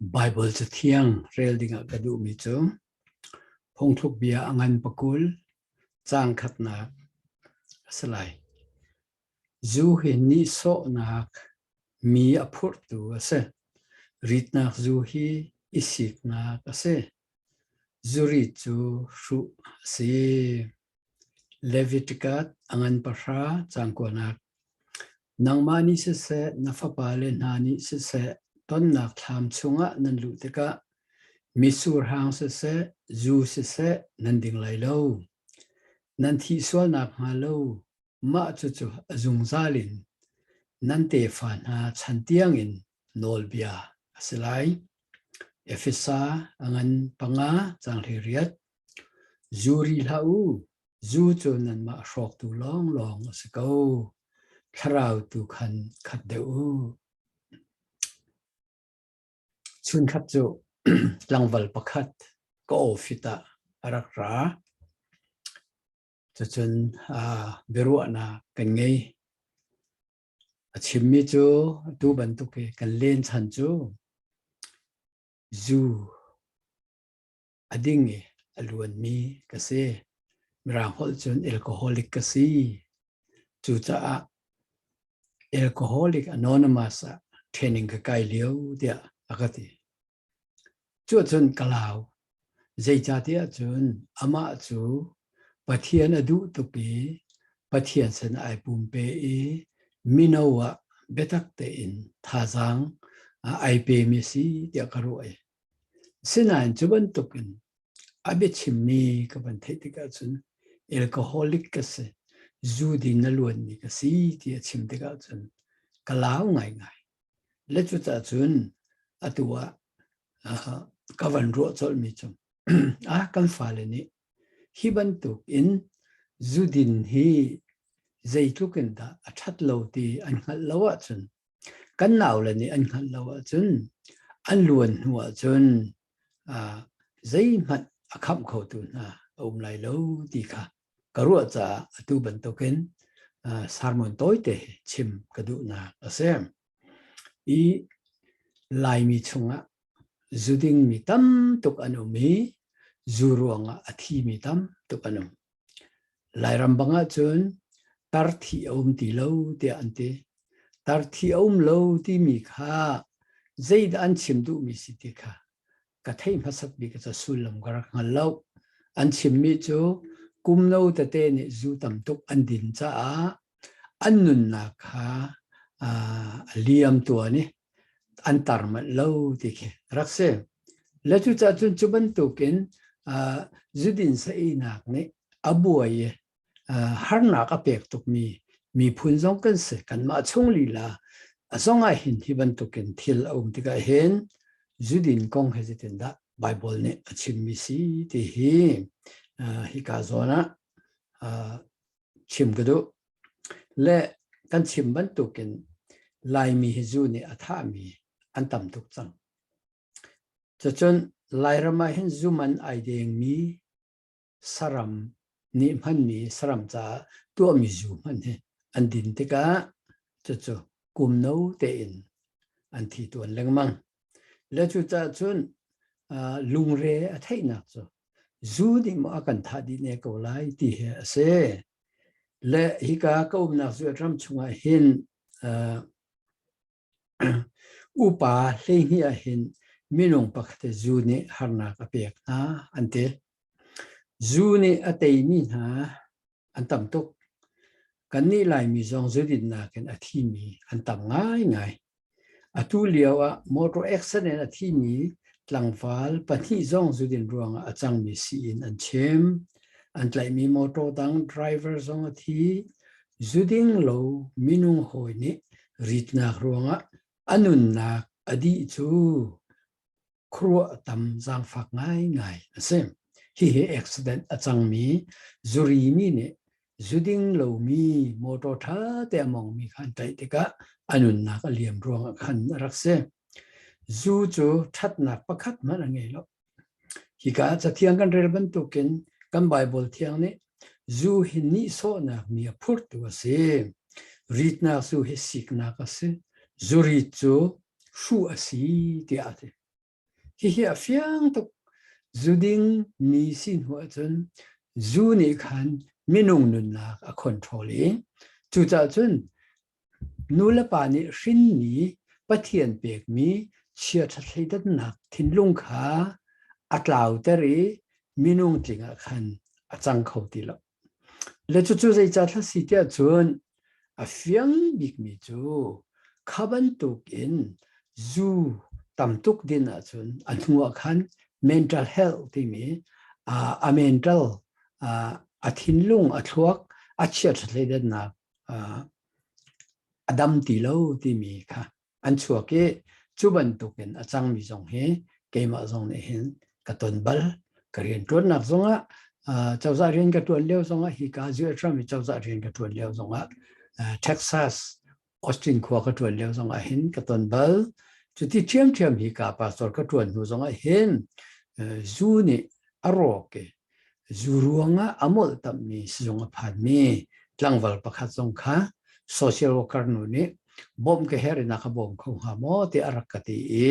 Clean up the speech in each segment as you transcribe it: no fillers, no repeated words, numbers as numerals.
Bible cho thiang rel dinga kadu mi chu phong thuk bia angan pakul chang khat na salai zu hi ni so nak mi aphur tu ase rit nak zu hi isik nak ase zuri chu shu si Leviticus angan pasha chang ko nak nangmani se nafapale nani se ton nak tham chunga nan lu teka misur hang se zu se nan ding lai lo nan thi swal nak ma lo ma chu chu azung zalin nan te fan ha chantiang in nol bia asilai efesa angan panga chang riat zuri lau zu chu nan ma shok tu long long asiko tharau tu khat deu chun khat chu langwal pakhat ko fita arak ra chun beru na kan ngei achimmi chu tu ban tu ke kan len chan chu zu ading e alun mi ka se mrang hol chun alcoholic ka si chu cha alcoholic anonymous training ka kai liu dia akati chu chun kalau zai cha tia chun ama chu pathian adu tu pi pathian san ai pum pe e minowa betak te in thazang ai pe mi si tia karu ai sinan chuban tukin abe chimmi ka ban the tika chun alcoholic ka se zudi na luan ni ka si tia chim tika chun kalau ngai ngai le chu cha chun atua kavan ro chol mi chum kan fale ni hi ban tu in zudin hi zaitukin da athat lo ti an khal lawa chun kan naw le ni an khal lawa chun an luan huwa chun zai mat akham kho tu na lai lo ti kha karu cha atu ban token sarmon toy te chim kadu na asem I lai mi chunga zuding mi tam tuk anu mi zuruanga athi mi tam tuk anu lai rambanga chun tar thi ti lo te ante tar thi lo ti mi kha zaid an chim du mi si ti kha ka thei phasak bi ka sulam gar ngal lo an chim mi chu kum no ta te ni zu tam tuk an din cha an nun na kha liam tu ani antar ma lo ti ke rakse la chu cha chun chuban tukin zudin sa inak ne abuaye har na ka pek tuk mi phun jong kan se kan ma chung li la asonga hin hiban tukin thil ti ka hen zudin kong hesitin da bible ne achim mi si ti hi ka zona chim gadu le kan chim ban tukin lai mi hizu ni atha mi antam tuk chang chachon lai rama hin zuman ai deng mi saram ni man mi saram cha tu mi zu man he andin te ka chacho kum no te in an thi tuan lengmang le chu cha chun lungre athai na cho zu di ma kan tha di ne ko lai ti he ase le hi ka ko na zu ram chunga hin upa lehia hin minung pakte zuni harna ka pek na ante zuni atei mi na antam tok kanni lai mi zong zudin na ken athi mi antam ngai ngai atu liawa motor accident athi mi tlangwal pathi zong zudin ruang achang mi si in an chem an tlai mi motor dang driver zong athi zuding lo minung hoi ni ritna ruanga anun na adi chu khruwa tam zang fak ngai ngai asem hi accident achang mi zuri mi ne zuding lo mi motor tha te among mi khan tai te ka anun na ka liam ruang khan rakse zu chu that na pakhat man angai lo hi ka chathiang kan rel ban tu ken kan bible thiang ne zu hin ni so na mi phur tu ase rit na su hi sik na ka se zuri chu shu asi ti ate hi fiang tuk zuding mi sin hua chun zu ni khan minung nun na a controlling chu cha chun nula pa ni shin ni pathian pek mi chia tha thleidat nak thin lung kha atlau tari minung tinga khan achang khau ti lo le chu chu zai cha tha si tia chun a fiang big mi chu khaban tuk in zu tam tuk din a chun anhua khan mental health ti mi a mental a thin lung a thuak a chia tha thleidat nak adam ti lo ti mi kha an chua ke chuban tukin achang mi jong he keima jong ne hin katon bal karian ton nak zonga chawza rin ka ton leo zonga hi ka ju tra mi chawza rin ka ton leo zonga Texas Austin khwa ka ton leo zonga hin katon bal chu ti thiam hi ka pastor ka ton nu zonga hin zu ni aro ke zu ruanga amol tam mi zonga phan mi tlangwal pakhat zong kha social worker nu ni bom ke her na kha bom khong ha mo te arakati e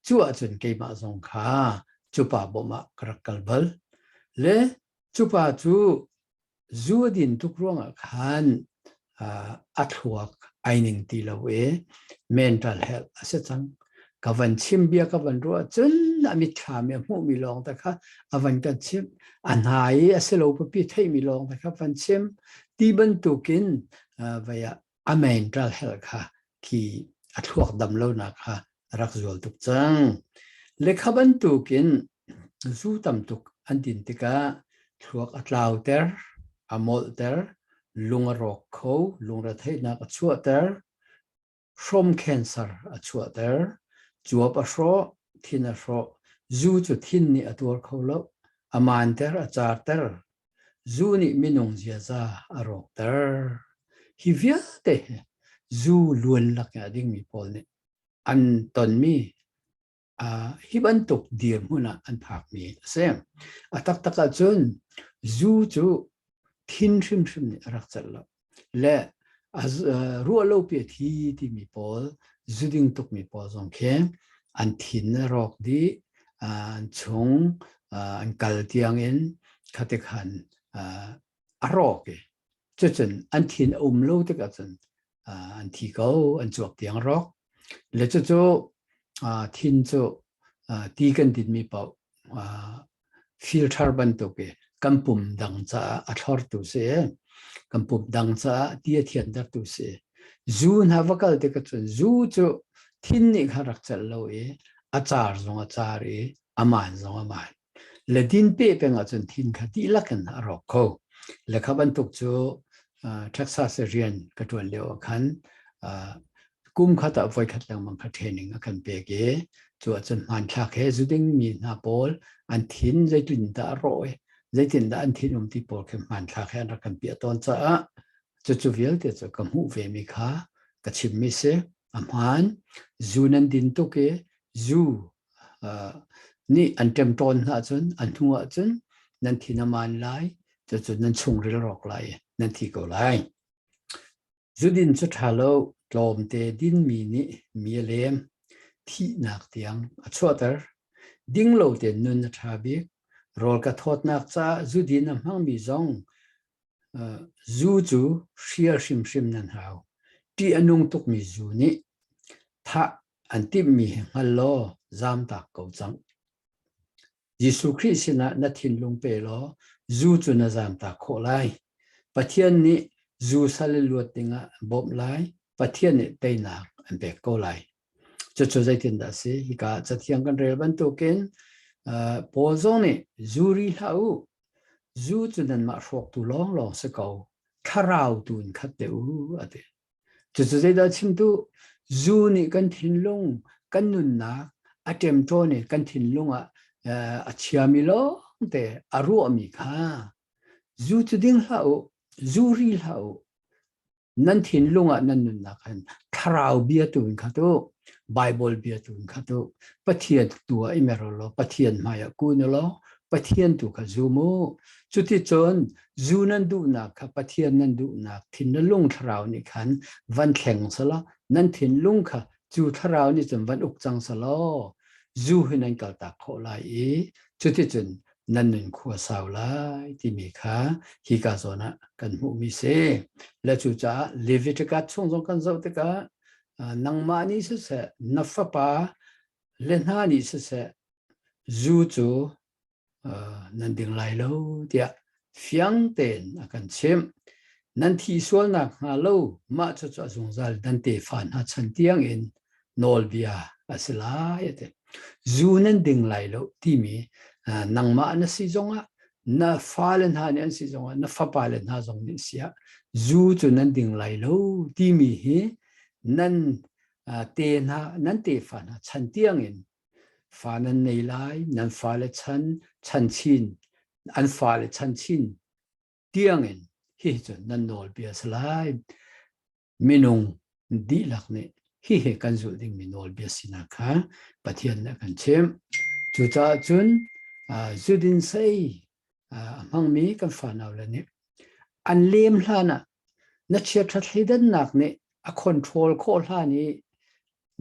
chu a chun ke ma zong kha chupa boma karakal bal le chupa chu zu din tukronga khan athuak aining ti lawe mental health asachang kavan chim bia kavan ro chun ami tha me mu mi long ta kha avan ka chim anhai aselo pi thei mi long ta kha van chim ti ban tukin via a mental health kha ki athuak dam lo na kha rak zol tuk chang le khaban tukin zu tam tuk antin tika thuak atlau ter amol ter lunga rok kho lungra thei na ka chua ter from cancer a chua ter chuap a hro thin a hro zu chu thin ni atur kho lo aman ter a char ter zu ni minung zia za a rok ter hi via te zu luan lak ya ding mi pol ne an ton mi hi ban tuk dir huna an phak mi sem atak taka chun zu chu thin shim shim ni rak chal lo le ru lo pe thi ti mi pol zuding tuk mi pol zong khe an thin rok di an chung an kal tiang in khate khan arok ke chen an thin lo te ka chen an thi ko an chuak tiang rok le chu thin chu ti kan din mi pau filter ban to ke kampum dang cha a thor tu se kampum dang cha tia thian dar tu se zu na vakal te ka chen zu chu thin ni kharak chal lo e achar zong achar e aman zong aman le din pe pe nga chen thin kha ti lakan arok ko le khaban tuk chu Texas rian ka tuan leo khan kum khata voi khat lang mang kha training kan pe ge chu chen man thak he zuding mi na pol an thin zai tin da roi zai tin da an thin ti pol khem man thak he na kan pe ton cha chu vial te chu kam hu ve mi kha ka chim mi se amhan zunan din to ke zu ni an tem ton ha chun an thua chun nan thina man lai chu nan chung ril rok lai nan thi ko lai zudin chu thalo tlom te din mi ni mi lem thi nak tiang a chuatar dinglo te nun thabi rol ka thot nak cha zudin am hang mi zong zu chu shia shim shim nan hau ti anung tuk mi zu ni tha an tim mi hallo zam tak ko chang Jisu Christina na thin lung pe lo zu chu na zam tak kho lai pathian ni zu sal luat tinga bom lai pathian ni teina an be ko lai chu zai tin da se hi ka chathiang kan rel ban to ken pozong ni zuri hau zu chu nan ma rok tu long long se ko tharau tun khat te u ate chu zai da chim tu zu ni kan thin lung kan nun na atem to ni kan thin lung a chiami lo te aru mi kha zu chu ding hau zuri hau nan thin lunga nan nun na khan tharau bia tu kha to bible bia tu kha to pathian tu a imerolo pathian maya ku no lo pathian tu kha zumo chuti chon zunan du na kha pathian nan du na thin lung tharau ni khan van thleng sala nan thin lung kha chu tharau ni chum van uk chang salo zu hin anh kal ta kho lai e chu ti chun nan nun khu sao lai ti mi kha hi ka zona kan mu mi se la chu cha Leviticus chung chung kan zo te ka nang ma ni se na fa pa len ha ni se zu chu nan ding lai lo tia fiang ten akan chem nan thi sual na ha lo ma chu chu zung zal dan te fan ha chan tiang in nol bia asila yate zu nan ding lai lo ti mi nang ma na si zonga na falen ha ne si zonga na fa palen ha zong ni sia zu chu nan ding lai lo ti mi hi nan te na nan te fan ha chan tiang in fa nan nei lai nan fa le chan chin an fa le chan chin tiang in hi chu nan nol bia slai minung di lak ne hi he kan zu ding minol bia sina kha pathian na kan chem chu cha chun zudin sei mang mi kan fa naw la ne an lem hlana na chia that hidan nak ne a control kho hla ni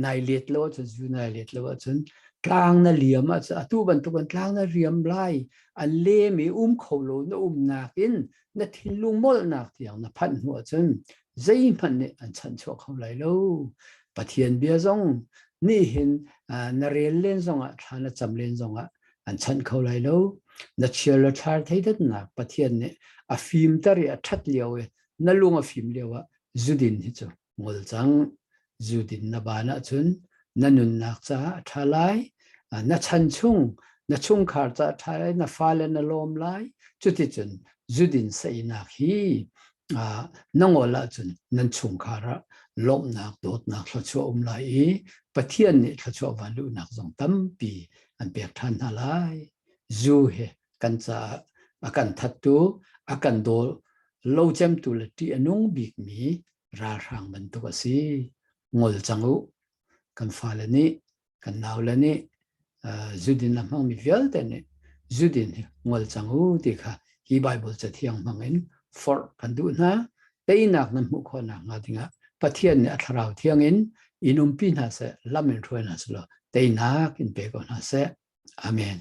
nai let lo chu zu nai let lo chun tlang na liam a tu ban tlang na riam lai an le mi kho lo na nak in na thilung mol nak tiang na phan hu chun zai man ne an chan chok khom lai lo pathian bia zong ni hin na rel len zong a thana cham len zong a an chan kho lai lo na chial la thar thei dat na pathian ne a phim tari a that liaw e na lung a phim lewa zudin hi chu ngol chang zudin na bana chun na nun nak cha thalai na chan chung khar cha thai na falen na lom lai chuti chun zudin sai nak hi nangola chun nan chung khara lom nak dot nak thla chu lai pathian ni thla chu van lu nak zong tam pi an pek than halai zu he kan cha akan thattu akan do lo chem tu la ti anung bik mi ra rang ban tu si ngol changu kan falani kan naulani zudin na mang mi vial te ne zudin ngol changu ti kha hi bible cha thiang mangin for kan du na teinak nan mu kho na nga dinga pathian ne atharau thiangin inum pin ha se lamin thoi na slo teinak in pe ko na se amen